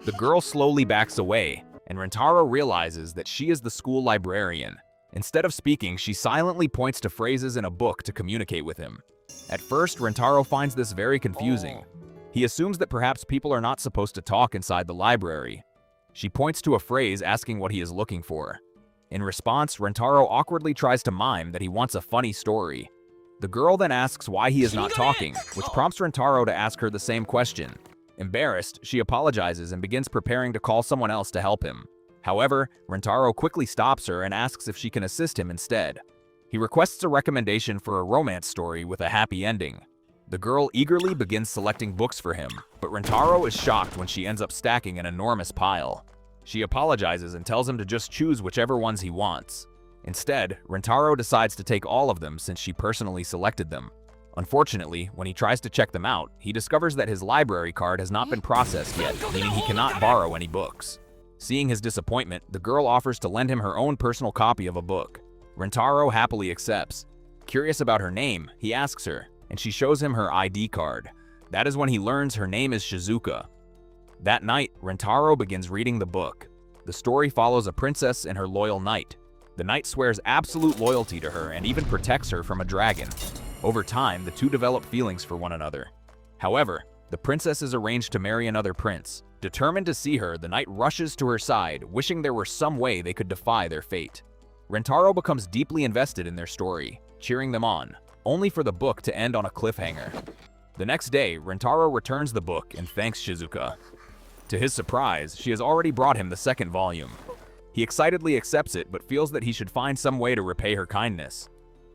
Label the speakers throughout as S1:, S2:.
S1: The girl slowly backs away, and Rentaro realizes that she is the school librarian. Instead of speaking, she silently points to phrases in a book to communicate with him. At first, Rentaro finds this very confusing. He assumes that perhaps people are not supposed to talk inside the library. She points to a phrase asking what he is looking for. In response, Rentaro awkwardly tries to mime that he wants a funny story. The girl then asks why he is not talking, which prompts Rentaro to ask her the same question. Embarrassed, she apologizes and begins preparing to call someone else to help him. However, Rentaro quickly stops her and asks if she can assist him instead. He requests a recommendation for a romance story with a happy ending. The girl eagerly begins selecting books for him, but Rentaro is shocked when she ends up stacking an enormous pile. She apologizes and tells him to just choose whichever ones he wants. Instead, Rentaro decides to take all of them since she personally selected them. Unfortunately, when he tries to check them out, he discovers that his library card has not been processed yet, meaning he cannot borrow any books. Seeing his disappointment, the girl offers to lend him her own personal copy of a book. Rentaro happily accepts. Curious about her name, he asks her, and she shows him her ID card. That is when he learns her name is Shizuka. That night, Rentaro begins reading the book. The story follows a princess and her loyal knight. The knight swears absolute loyalty to her and even protects her from a dragon. Over time, the two develop feelings for one another. However, the princess is arranged to marry another prince. Determined to see her, the knight rushes to her side, wishing there were some way they could defy their fate. Rentaro becomes deeply invested in their story, cheering them on, only for the book to end on a cliffhanger. The next day, Rentaro returns the book and thanks Shizuka. To his surprise, she has already brought him the second volume. He excitedly accepts it but feels that he should find some way to repay her kindness.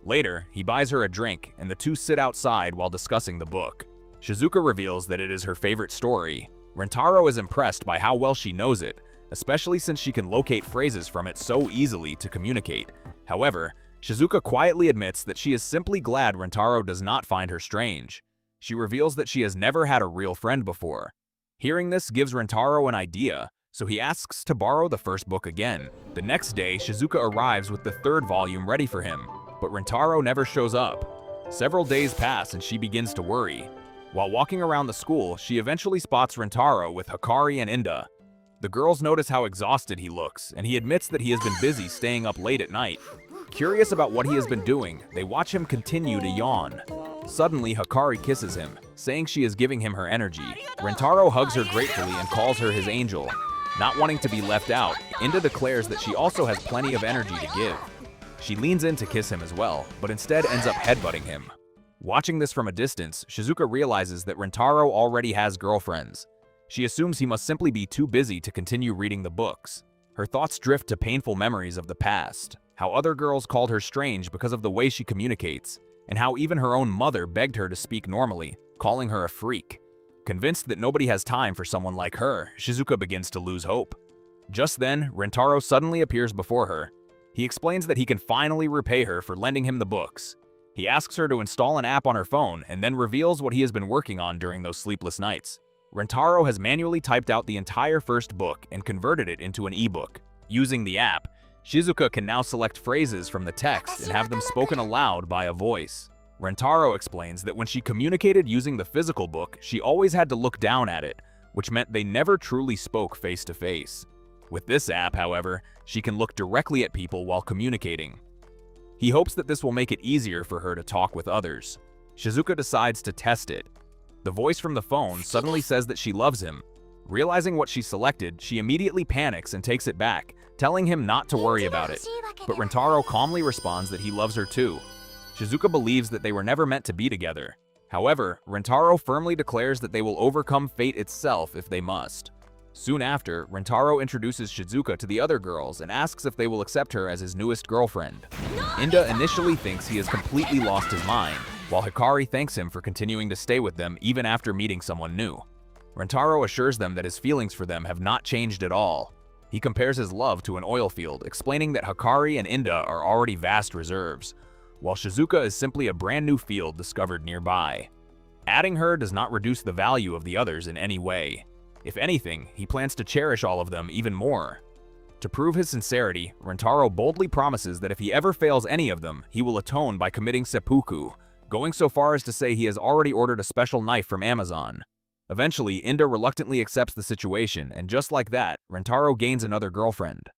S1: Later, he buys her a drink and the two sit outside while discussing the book. Shizuka reveals that it is her favorite story. Rentaro is impressed by how well she knows it, especially since she can locate phrases from it so easily to communicate. However, Shizuka quietly admits that she is simply glad Rentaro does not find her strange. She reveals that she has never had a real friend before. Hearing this gives Rentaro an idea, so he asks to borrow the first book again. The next day, Shizuka arrives with the third volume ready for him, but Rentaro never shows up. Several days pass and she begins to worry. While walking around the school, she eventually spots Rentaro with Hikari and Inda. The girls notice how exhausted he looks, and he admits that he has been busy staying up late at night. Curious about what he has been doing, they watch him continue to yawn. Suddenly, Hikari kisses him, saying she is giving him her energy. Rentaro hugs her gratefully and calls her his angel. Not wanting to be left out, Inda declares that she also has plenty of energy to give. She leans in to kiss him as well, but instead ends up headbutting him. Watching this from a distance, Shizuka realizes that Rentaro already has girlfriends. She assumes he must simply be too busy to continue reading the books. Her thoughts drift to painful memories of the past, how other girls called her strange because of the way she communicates, and how even her own mother begged her to speak normally, calling her a freak. Convinced that nobody has time for someone like her, Shizuka begins to lose hope. Just then, Rentaro suddenly appears before her. He explains that he can finally repay her for lending him the books. He asks her to install an app on her phone and then reveals what he has been working on during those sleepless nights. Rentaro has manually typed out the entire first book and converted it into an ebook. Using the app, Shizuka can now select phrases from the text and have them spoken aloud by a voice. Rentaro explains that when she communicated using the physical book, she always had to look down at it, which meant they never truly spoke face to face. With this app, however, she can look directly at people while communicating. He hopes that this will make it easier for her to talk with others. Shizuka decides to test it. The voice from the phone suddenly says that she loves him. Realizing what she selected, she immediately panics and takes it back, telling him not to worry about it. But Rentaro calmly responds that he loves her too. Shizuka believes that they were never meant to be together. However, Rentaro firmly declares that they will overcome fate itself if they must. Soon after, Rentaro introduces Shizuka to the other girls and asks if they will accept her as his newest girlfriend. Inda initially thinks he has completely lost his mind, while Hikari thanks him for continuing to stay with them even after meeting someone new. Rentaro assures them that his feelings for them have not changed at all. He compares his love to an oil field, explaining that Hikari and Inda are already vast reserves, while Shizuka is simply a brand new field discovered nearby. Adding her does not reduce the value of the others in any way. If anything, he plans to cherish all of them even more. To prove his sincerity, Rentaro boldly promises that if he ever fails any of them, he will atone by committing seppuku, going so far as to say he has already ordered a special knife from Amazon. Eventually, Inda reluctantly accepts the situation, and just like that, Rentaro gains another girlfriend.